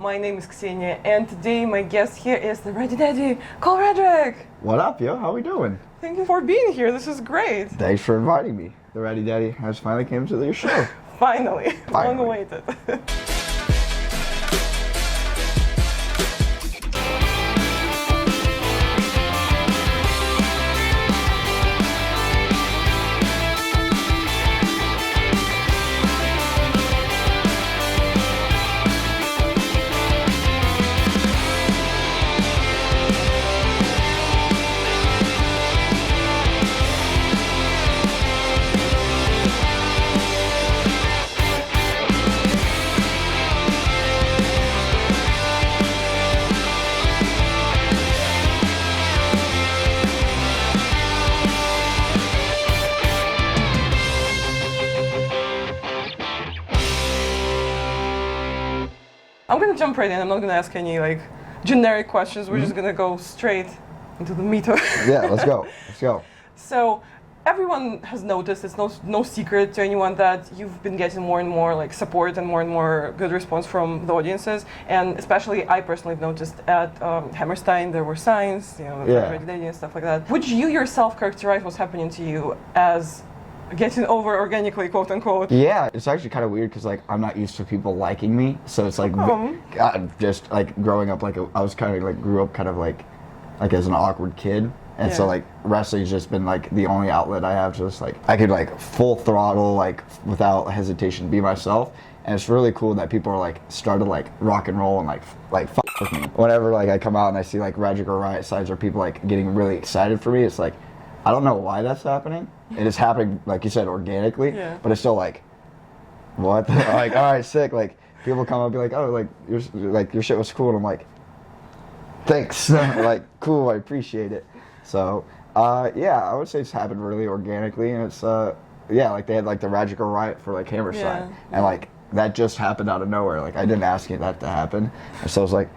My name is Ksenia, and today my guest here is the Ready Daddy, Cole Radrick. What up, yo? How we doing? Thank you for being here. This is great. Thanks for inviting me. The Ready Daddy has finally came to your show. Finally. Long awaited. I'm gonna jump right in. I'm not gonna ask any like generic questions. We're just gonna go straight into the meat of it. Yeah, let's go. Let's go. So everyone has noticed, it's no secret to anyone that you've been getting more and more like support and more good response from the audiences. And especially I personally have noticed at Hammerstein there were signs, Ready Daddy and stuff like that. Would you yourself characterize what's happening to you as getting over organically, quote unquote? Yeah, it's actually kind of weird because like I'm not used to people liking me, so it's like just like growing up like I was kind of like grew up kind of like as an awkward kid, and so like wrestling's just been like the only outlet I have, just like I could like full throttle like without hesitation be myself, and it's really cool that people are like started like rock and roll and like fuck with me. Whenever like I come out and I see like Radrick or Riot signs or people like getting really excited for me, it's like I don't know why that's happening. It is happening, like you said, organically, but it's still like, what? Like, all right, sick. Like, people come up and be like, oh, your shit was cool. And I'm like, thanks. Like, cool, I appreciate it. So, yeah, I would say it's happened really organically. And it's, like they had like the Radrick or Riot for like Hammerstein. And like, that just happened out of nowhere. Like, I didn't ask that to happen. And so it's like,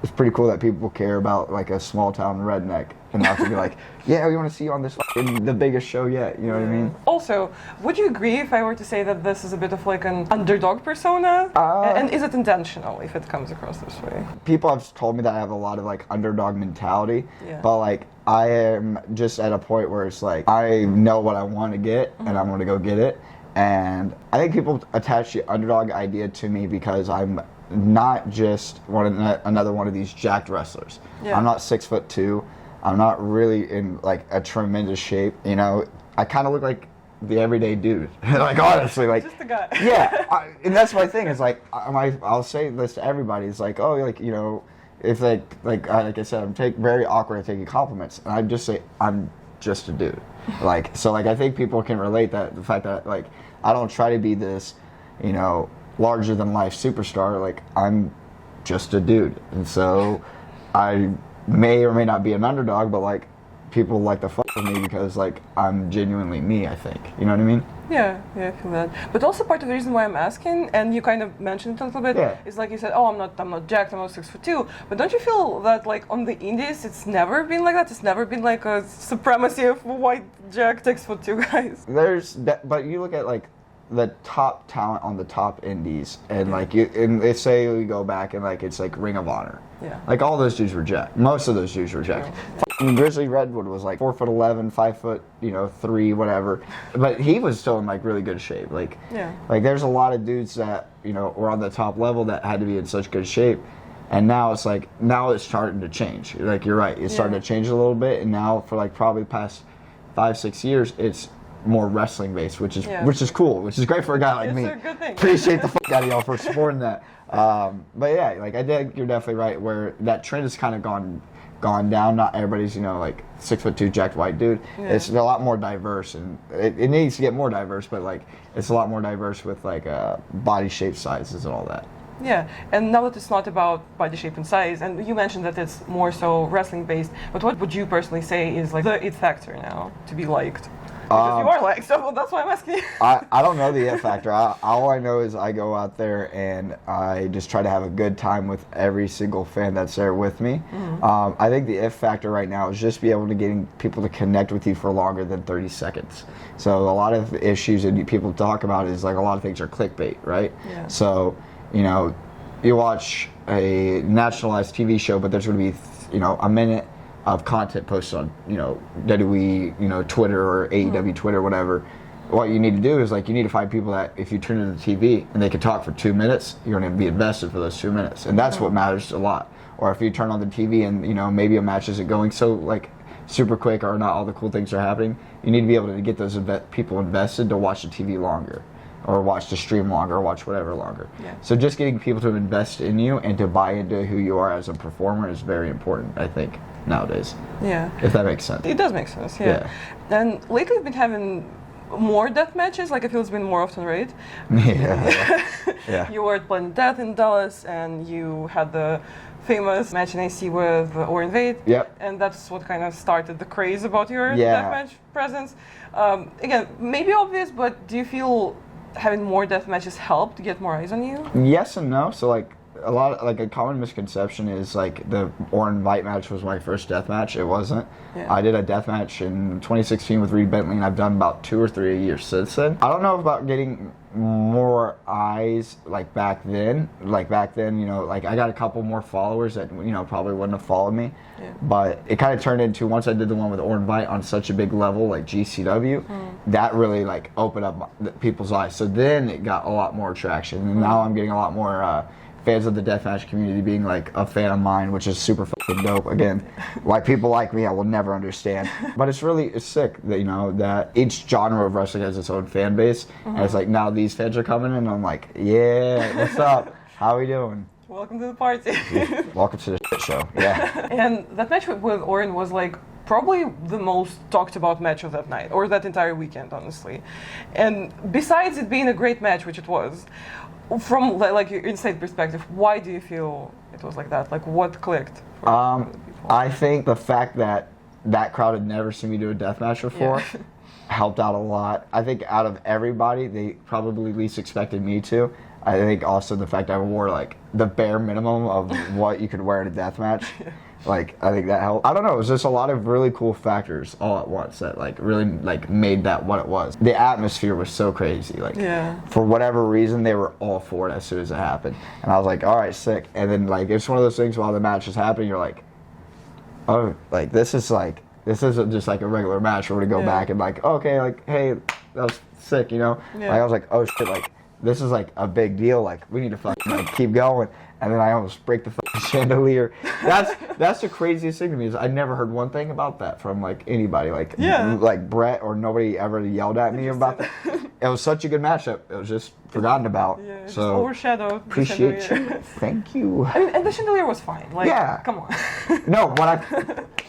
it's pretty cool that people care about like a small town redneck and not to be like, yeah, we want to see you on this the biggest show yet. You know what I mean? Also, would you agree if I were to say that this is a bit of like an underdog persona? And is it intentional if it comes across this way? People have told me that I have a lot of like underdog mentality, but like I am just at a point where it's like I know what I want to get and I'm going to go get it. And I think people attach the underdog idea to me because I'm not just another one of these jacked wrestlers. I'm not 6'2". I'm not really in like a tremendous shape. You know, I kind of look like the everyday dude. Like honestly, like just a guy. And that's my thing. Is like I'll say this to everybody. It's like, oh, like you know, if like I said, I'm very awkward at taking compliments, and I just say I'm just a dude. Like so, like I think people can relate that the fact that like I don't try to be this, you know, larger than life superstar. Like I'm just a dude, and so I may or may not be an underdog, but like people like to fuck with me because like I'm genuinely me, I think. You know what I mean? Yeah, I feel that. But also part of the reason why I'm asking, and you kind of mentioned it a little bit, is like you said, oh, I'm not jacked, I'm not 6'2". But don't you feel that like on the indies, it's never been like that? It's never been like a supremacy of white jacked 6'2" guys. But you look at like the top talent on the top indies, and like they say we go back and like it's like Ring of Honor. Like all those dudes were jacked. Most of those dudes were jacked. Grizzly Redwood was like 4'11", 5'3", whatever. But he was still in like really good shape. Like there's a lot of dudes that, you know, were on the top level that had to be in such good shape. And now it's starting to change. Like you're right, it's starting to change a little bit. And now for like probably past 5-6 years, it's more wrestling based, which is cool, which is great for a guy like me. It's a good thing. Appreciate the fuck out of y'all for supporting that. But yeah, like I think you're definitely right where that trend has kind of gone down. Not everybody's, you know, like 6'2" jacked white dude. It's a lot more diverse, and it needs to get more diverse, but like it's a lot more diverse with like body shape, sizes, and all that. Yeah, and now that it's not about body shape and size, and you mentioned that it's more so wrestling based, but what would you personally say is like the it factor now to be liked? Because you are liked, so that's why I'm asking you. I don't know the it factor. All I know is I go out there and I just try to have a good time with every single fan that's there with me. I think the it factor right now is just be able to getting people to connect with you for longer than 30 seconds. So a lot of issues that people talk about is like a lot of things are clickbait, right? Yeah. So, you know, you watch a nationalized TV show, but there's going to be, a minute of content posted on, WWE, Twitter or AEW Twitter, whatever. What you need to do is, you need to find people that if you turn in the TV and they can talk for 2 minutes, you're going to be invested for those 2 minutes. And that's what matters a lot. Or if you turn on the TV and, maybe a match isn't going so, super quick or not all the cool things are happening, you need to be able to get those people invested to watch the TV longer or watch the stream longer or watch whatever longer. Yeah. So just getting people to invest in you and to buy into who you are as a performer is very important, I think, nowadays. Yeah. If that makes sense. It does make sense, yeah. And lately we've been having more death matches, I feel it's been more often, right? Yeah. You were at Planet Death in Dallas, and you had the famous match in AC with Orin Vate. Yep. And that's what kind of started the craze about your Yeah. deathmatch presence. Again, maybe obvious, but do you feel having more death matches helped to get more eyes on you? Yes and no. So a common misconception is the Orin Vite match was my first death match. It wasn't. Yeah. I did a death match in 2016 with Reed Bentley, and I've done about 2 or 3 a year since then. I don't know about getting more eyes back then. Back then, I got a couple more followers that probably wouldn't have followed me. Yeah. But it kind of turned into, once I did the one with Orin Vite on such a big level like GCW, that really opened up people's eyes. So then it got a lot more traction, and now I'm getting a lot more fans of the deathmatch community being a fan of mine, which is super fucking dope. Again, people like me, I will never understand. But it's sick that that each genre of wrestling has its own fan base, and it's now these fans are coming in, and I'm like, yeah, what's up? How we doing? Welcome to the party. Welcome to the shit show. Yeah. And that match with Orin was probably the most talked about match of that night, or that entire weekend, honestly. And besides it being a great match, which it was, from your inside perspective, why do you feel it was like that? What clicked? I think the fact that crowd had never seen me do a death match before helped out a lot. I think out of everybody, they probably least expected me to. I think also the fact I wore the bare minimum of what you could wear in a death match. I think that helped. I don't know, it was just a lot of really cool factors all at once that really made that what it was. The atmosphere was so crazy. For whatever reason, they were all for it as soon as it happened. And I was like, all right, sick. And then it's one of those things while the match is happening, you're like, oh, this isn't just a regular match. We're gonna go back and okay, hey, that was sick, Yeah. I was like, oh shit, this is a big deal. We need to fucking keep going. And then I almost break the fucking chandelier. That's the craziest thing to me is I never heard one thing about that from anybody. Brett or nobody ever yelled at me about that. It was such a good matchup. It was just forgotten about. Yeah, so just overshadowed. Appreciate you. Thank you. And the chandelier was fine. Come on. No,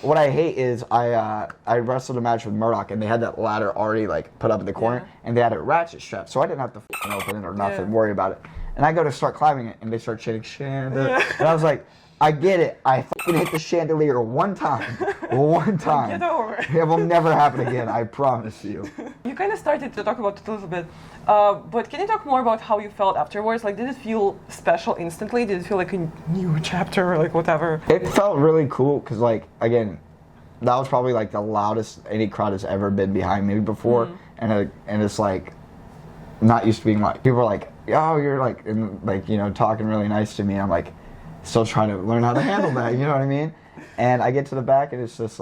what I hate is I wrestled a match with Murdoch, and they had that ladder already put up in the corner, and they had it ratchet strapped, so I didn't have to fucking open it or nothing, worry about it. And I go to start climbing it, and they start chanting chandelier, and I was like, I get it. I fucking hit the chandelier one time. Get over it. It will never happen again, I promise you. You kind of started to talk about it a little bit, but can you talk more about how you felt afterwards? Did it feel special instantly? Did it feel like a new chapter or whatever? It felt really cool because, again, that was probably the loudest any crowd has ever been behind me before, and it's not used to being people are oh, you're talking really nice to me. I'm still trying to learn how to handle that, you know what I mean? And I get to the back and it's just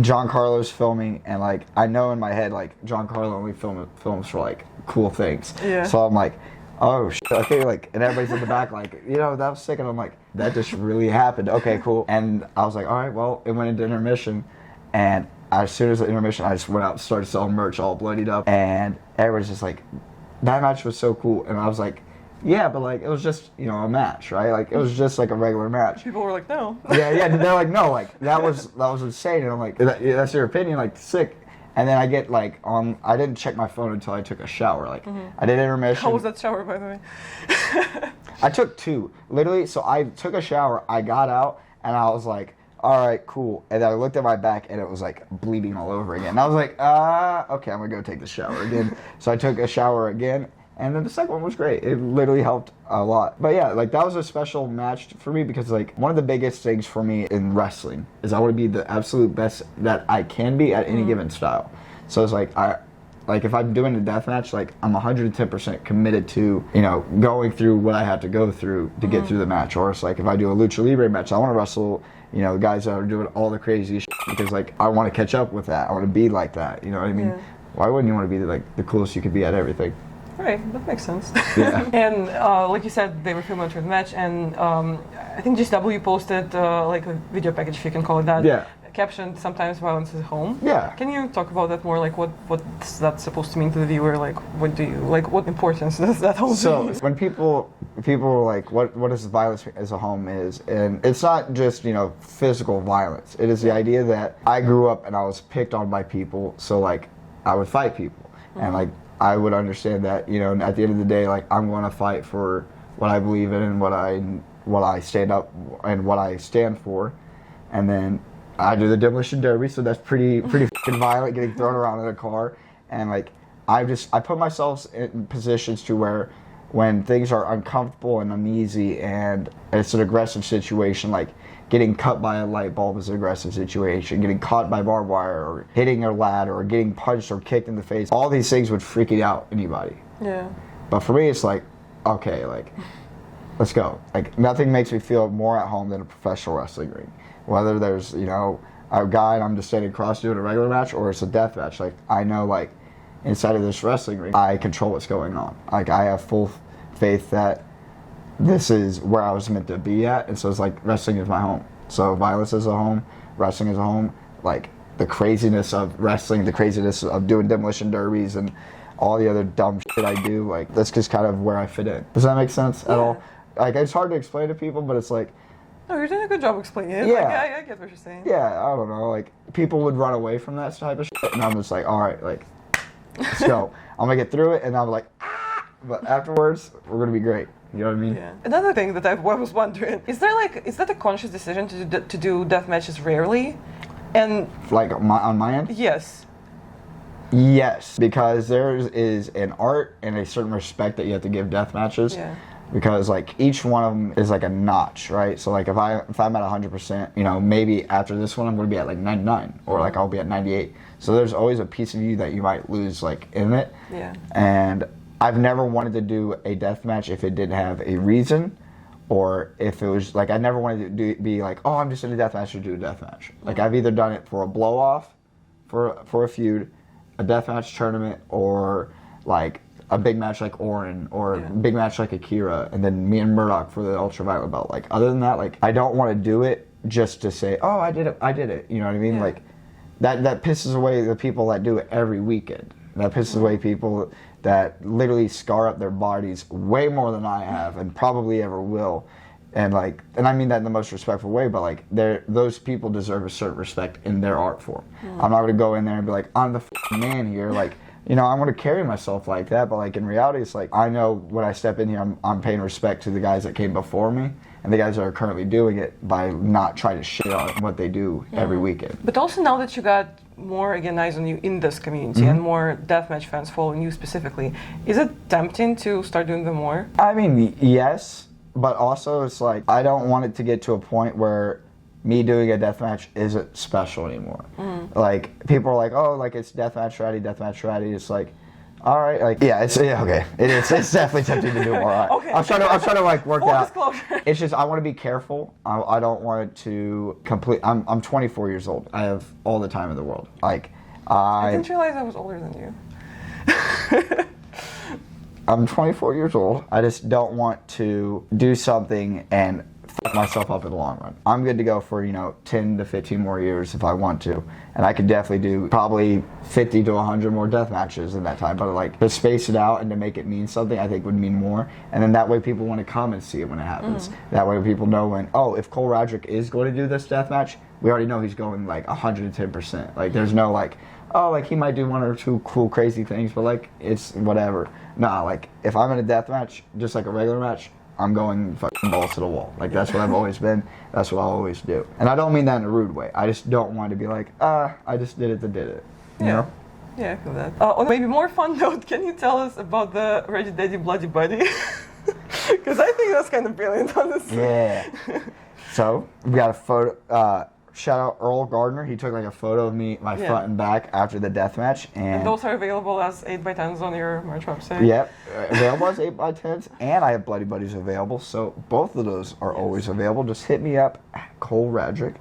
John Carlo's filming, and I know in my head John Carlo only films for cool things. Yeah. So I'm oh shit, okay, and everybody's in the back that was sick, and I'm that just really happened. Okay, cool. And I was all right, well, it went into intermission, and as soon as the intermission, I just went out and started selling merch all bloodied up, and everybody's just that match was so cool, and I was yeah, but it was just a match, right? It was just a regular match. People were no. Yeah, they're no, that was insane, and I'm that's your opinion, sick. And then I get I didn't check my phone until I took a shower. I did intermission. How was that shower, by the way? I took 2, literally. So I took a shower, I got out, and I was all right, cool. And then I looked at my back, and it was bleeding all over again. And I was okay, I'm gonna go take the shower again. So I took a shower again, and then the second one was great. It literally helped a lot. But yeah, that was a special match for me because one of the biggest things for me in wrestling is I want to be the absolute best that I can be at any given style. So it's like if I'm doing a death match, like I'm 110% committed to, you know, going through what I have to go through to get through the match. Or it's like if I do a lucha libre match, I want to wrestle, you know, the guys that are doing all the crazy shit because like I want to catch up with that. I want to be like that. You know what I mean? Yeah. Why wouldn't you want to be like the coolest you could be at everything? Right, that makes sense. Yeah. And like you said, they were filming through the match, and I think GCW posted like a video package, if you can call it that. Yeah. Captioned "Sometimes violence is home." Yeah. Can you talk about that more? Like, what's that supposed to mean to the viewer? Like, what importance does that hold? So when people are like, what is violence as a home is, and it's not just, you know, physical violence. It is the idea that I grew up and I was picked on by people, so like I would fight people, and like I would understand that, you know, at the end of the day, like I'm going to fight for what I believe in and what I stand up and what I stand for, and then I do the demolition derby, so that's pretty fucking violent, getting thrown around in a car, and like I put myself in positions to where when things are uncomfortable and uneasy and it's an aggressive situation, like getting cut by a light bulb is an aggressive situation, getting caught by barbed wire or hitting a ladder or getting punched or kicked in the face, all these things would freak out anybody. Yeah. But for me, it's like, okay, like let's go. Like nothing makes me feel more at home than a professional wrestling ring. Whether there's, you know, a guy and I'm just standing across doing a regular match or it's a death match, like I know like inside of this wrestling ring, I control what's going on. Like I have full faith that this is where I was meant to be at, and so it's like wrestling is my home. So violence is a home, wrestling is a home. Like the craziness of wrestling, the craziness of doing demolition derbies and all the other dumb shit I do, like that's just kind of where I fit in. Does that make sense at all? Like it's hard to explain to people, but it's like, no, you're doing a good job explaining it. Yeah. Like, I get what you're saying. yeah, I don't know, like people would run away from that type of shit, and I'm just like, all right, like let's go. I'm gonna get through it, and I'm like, ah! But afterwards, we're gonna be great. You know what I mean? Yeah. Another thing that I was wondering, is that a conscious decision to do death matches rarely? And Like on my end? yes. Yes, because there is an art and a certain respect that you have to give death matches. Yeah. Because like each one of them is like a notch, right? So like if I'm at 100%, you know, maybe after this one I'm going to be at like 99 or like I'll be at 98. So there's always a piece of you that you might lose like in it. Yeah. And I've never wanted to do a death match if it didn't have a reason, or if it was like I never wanted to be like, oh, I'm just in a death match to do a death match. Like I've either done it for a blow off, for a feud, a death match tournament, or like a big match like Orin, or a big match like Akira, and then me and Murdoch for the ultraviolet belt. Like other than that, like I don't want to do it just to say, oh, I did it. You know what I mean? Yeah. Like that pisses away the people that do it every weekend. That pisses away people that literally scar up their bodies way more than I have and probably ever will. And like, and I mean that in the most respectful way, but like those people deserve a certain respect in their art form. I'm not gonna go in there and be like, I'm the man here. Like, you know, I'm gonna carry myself like that, but like in reality, it's like I know when I step in here, I'm paying respect to the guys that came before me and the guys that are currently doing it by not trying to shit on what they do every weekend. But also now that you got more again eyes on you in this community and more deathmatch fans following you specifically, is it tempting to start doing them more? I mean, yes, but also it's like I don't want it to get to a point where me doing a deathmatch isn't special anymore. Like people are like, oh, like it's deathmatch ready. It's like, all right, like okay. It's definitely tempting to do more. Right. Okay. I'm trying to like work Full out. disclosure. It's just I want to be careful. I don't want it to complete. I'm 24 years old. I have all the time in the world. Like I didn't realize I was older than you. I'm 24 years old. I just don't want to do something and fuck myself up in the long run. I'm good to go for, 10 to 15 more years if I want to. And I could definitely do probably 50 to 100 more death matches in that time. But like to space it out and to make it mean something, I think would mean more. And then that way people want to come and see it when it happens. That way people know when, oh, if Cole Radrick is going to do this death match, we already know he's going like 110%. Like there's no like, oh, like he might do one or two cool crazy things, but like it's whatever. Nah, like if I'm in a death match, just like a regular match, I'm going fucking balls to the wall. Like that's what I've always been. That's what I'll always do. And I don't mean that in a rude way. I just don't want to be like, I just did it to did it. You know? Yeah, I feel that. On a maybe more fun note, can you tell us about the Ready Daddy Bloody Buddy? Because I think that's kind of brilliant, honestly. Yeah. So we got a photo. shout out Earl Gardner. He took like a photo of me, my front and back after the death match. And those are available as 8x10s on your merch website. Yep, available as 8x10s, and I have Bloody Buddies available. So both of those are always available. Just hit me up at Cole Radrick,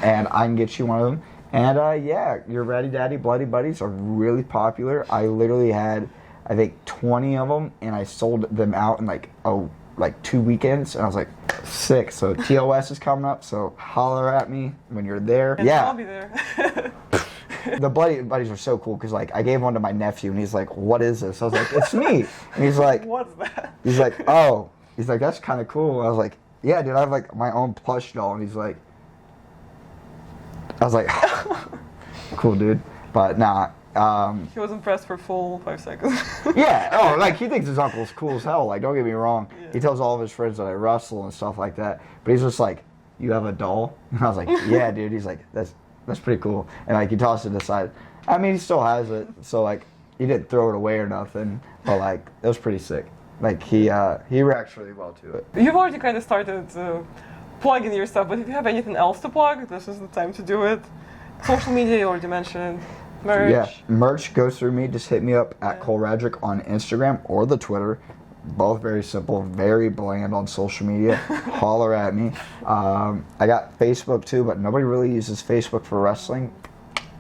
and I can get you one of them. And yeah, your Ratty Daddy Bloody Buddies are really popular. I literally had, I think, 20 of them, and I sold them out in like 2 weekends, and I was like, sick. So TOS is coming up, so holler at me when you're there. And yeah, I'll be there. The Bloody Buddies are so cool because like I gave one to my nephew, and he's like, "What is this?" I was like, "It's me." And he's like, "What's that?" He's like, "Oh," he's like, "That's kind of cool." I was like, "Yeah, dude, I have like my own plush doll," and he's like, I was like, "Cool, dude," but nah. He was impressed for full 5 seconds. Yeah, oh, like he thinks his uncle's cool as hell. Like, don't get me wrong. Yeah. He tells all of his friends that I wrestle and stuff like that. But he's just like, "You have a doll?" And I was like, "Yeah, dude." He's like, "That's pretty cool." And like he tossed it aside. I mean, he still has it, so like he didn't throw it away or nothing. But like it was pretty sick. Like he reacts really well to it. You've already kind of started plugging your stuff, but if you have anything else to plug, this is the time to do it. Social media you already mentioned. Merch. Yeah, merch goes through me. Just hit me up at Cole Radrick on Instagram or the Twitter. Both very simple, very bland on social media. Holler at me. I got Facebook too, but nobody really uses Facebook for wrestling.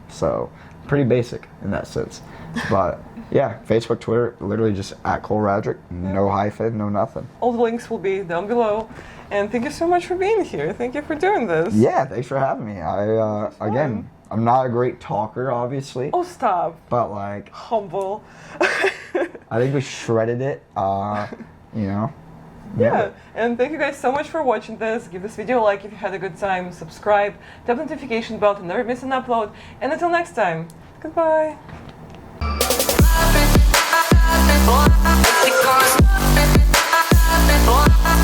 So, pretty basic in that sense. But yeah, Facebook, Twitter, literally just at Cole Radrick. No hyphen, no nothing. All the links will be down below. And thank you so much for being here. Thank you for doing this. Yeah, thanks for having me. Again, I'm not a great talker, obviously. Oh, stop. But like, humble. I think we shredded it. You know. Yeah, and thank you guys so much for watching this. Give this video a like if you had a good time. Subscribe, tap the notification bell to never miss an upload. And until next time, goodbye. Because